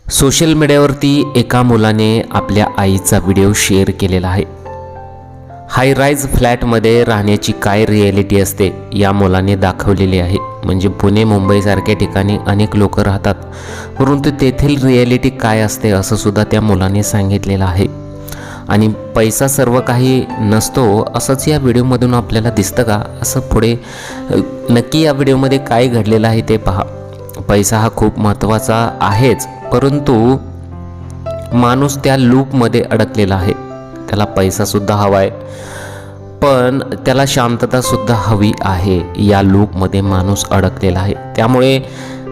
Social मीडियावरती एका मुलाने आपल्या आईचा व्हिडिओ शेअर केलेला आहे। हाय राईज फ्लॅटमध्ये राहण्याची काय रिॲलिटी असते या मुलाने दाखवलेली आहे। म्हणजे पुणे मुंबईसारख्या ठिकाणी अनेक लोक राहतात, परंतु तेथील रिॲलिटी काय असते असं सुद्धा त्या मुलाने सांगितलेलं आहे। आणि पैसा सर्व काही नसतो असंच या व्हिडिओमधून आपल्याला दिसतं का? असं पुढे नक्की या व्हिडिओमध्ये काय घडलेलं आहे ते पहा। पैसा हा खूप महत्त्वाचा आहेच, परंतु माणूस त्या लूपमध्ये अडकलेला आहे। त्याला पैसासुद्धा हवा आहे, पण त्याला शांततासुद्धा हवी आहे। या लूपमध्ये माणूस अडकलेला आहे। त्यामुळे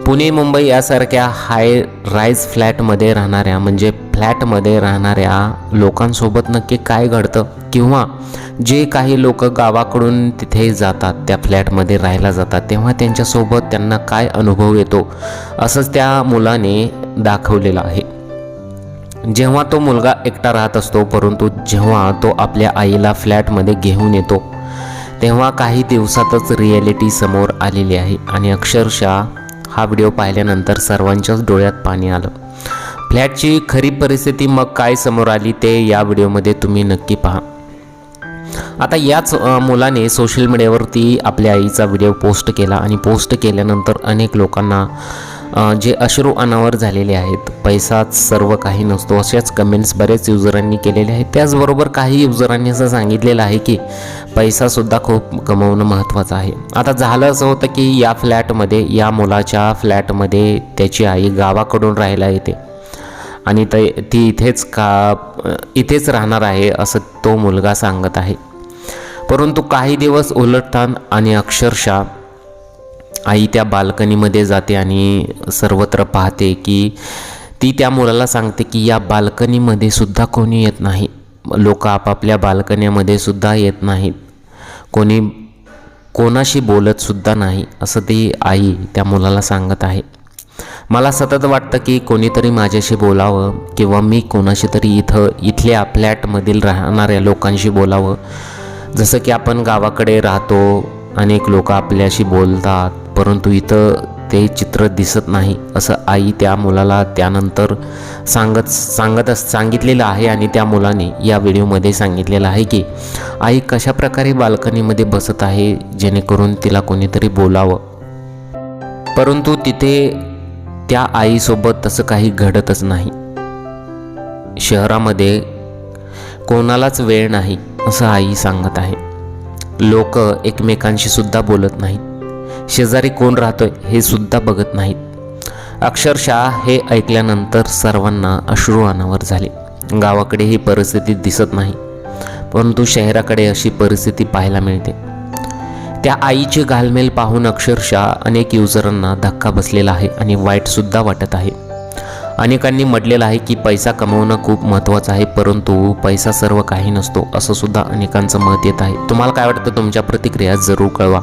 पुणे मुंबई यासारख्या हाय राईज फ्लॅटमध्ये राहणाऱ्या म्हणजे फ्लॅटमध्ये राहणाऱ्या लोकांसोबत नक्की काय घडतं, किंवा जे काही लोक गावाकडून तिथे जातात, त्या फ्लॅटमध्ये राहायला जातात, तेव्हा त्यांच्यासोबत त्यांना काय अनुभव येतो असंच त्या मुलाने दाखवलेलं आहे। जेव्हा तो मुलगा एकटा राहत असतो, परंतु जेव्हा तो आपल्या आईला फ्लॅटमध्ये घेऊन येतो तेव्हा काही दिवसातच रिॲलिटी समोर आलेली आहे। आणि अक्षरशः हा व्हिडिओ पाहिल्यानंतर सर्वांच्याच डोळ्यात पाणी आलं। फ्लॅटची खरी परिस्थिती मग काय समोर आली ते या व्हिडिओमध्ये तुम्ही नक्की पहा। आता याच मुलाने सोशल मीडियावरती आपल्या आईचा व्हिडिओ पोस्ट केला आणि पोस्ट केल्यानंतर अनेक लोकांना जे अश्रू अनावर झालेले आहेत। पैसाच सर्व काही नसतो अशाच कमेंट्स बरेच युजरांनी केलेले आहेत। त्याचबरोबर काही युजरांनी असं सांगितलेलं आहे की पैसासुद्धा खूप कमवणं महत्त्वाचं आहे। आता झालं असं होतं की या फ्लॅटमध्ये, या मुलाच्या फ्लॅटमध्ये त्याची आई गावाकडून राहायला येते आणि ती इथेच राहणार आहे असं तो मुलगा सांगत आहे। परंतु काही दिवस उलटतात आणि अक्षरशः आई त्या बाल्कनीमध्ये जाते आणि सर्वत्र पाहते की ती त्या मुलाला सांगते की या बाल्कनीमध्ये सुद्धा कोणी येत नाही, लोक आपापल्या बाल्कनीमध्ये सुद्धा येत नाहीत, कोणी कोणाशी बोलत सुद्धा नाही असं ती आई त्या मुलाला सांगत आहे। मला सतत वाटतं की कोणीतरी माझ्याशी बोलावं, किंवा मी कोणाशी तरी इथल्या फ्लॅटमधील राहणाऱ्या लोकांशी बोलावं। जसं की आपण गावाकडे राहतो, अनेक लोक आपल्याशी बोलतात, परंतु इथं ते चित्र दिसत नाही असं आई त्या मुलाला त्यानंतर सांगितलेलं आहे। आणि त्या मुलाने या व्हिडिओमध्ये सांगितलेलं आहे की आई कशा प्रकारे बाल्कनीमध्ये बसत आहे जेणेकरून तिला कोणीतरी बोलावं, परंतु तिथे त्या आईसोबत तसं काही घडतच नाही। शहरामध्ये कोणालाच वेळ नाही असं आई सांगत आहे। लोक एकमेकांशी सुद्धा बोलत नाहीत, शेजारी कोण राहतोय हे सुद्धा बघत नाहीत। अक्षरशः हे ऐकल्यानंतर सर्वांना अश्रू अनावर झाले। गावाकडे ही परिस्थिती दिसत नाही, परंतु शहराकडे अशी परिस्थिती पाहायला मिळते। त्या आईची घालमेल पाहून अक्षरशः अनेक युजरांना धक्का बसलेला आहे आणि वाईटसुद्धा वाटत आहे। अनेकांनी म्हटलेलं आहे की पैसा कमवणं खूप महत्त्वाचं आहे, परंतु पैसा सर्व काही नसतो असं सुद्धा अनेकांचं मत येत आहे। तुम्हाला काय वाटतं? तुमच्या प्रतिक्रिया जरूर कळवा।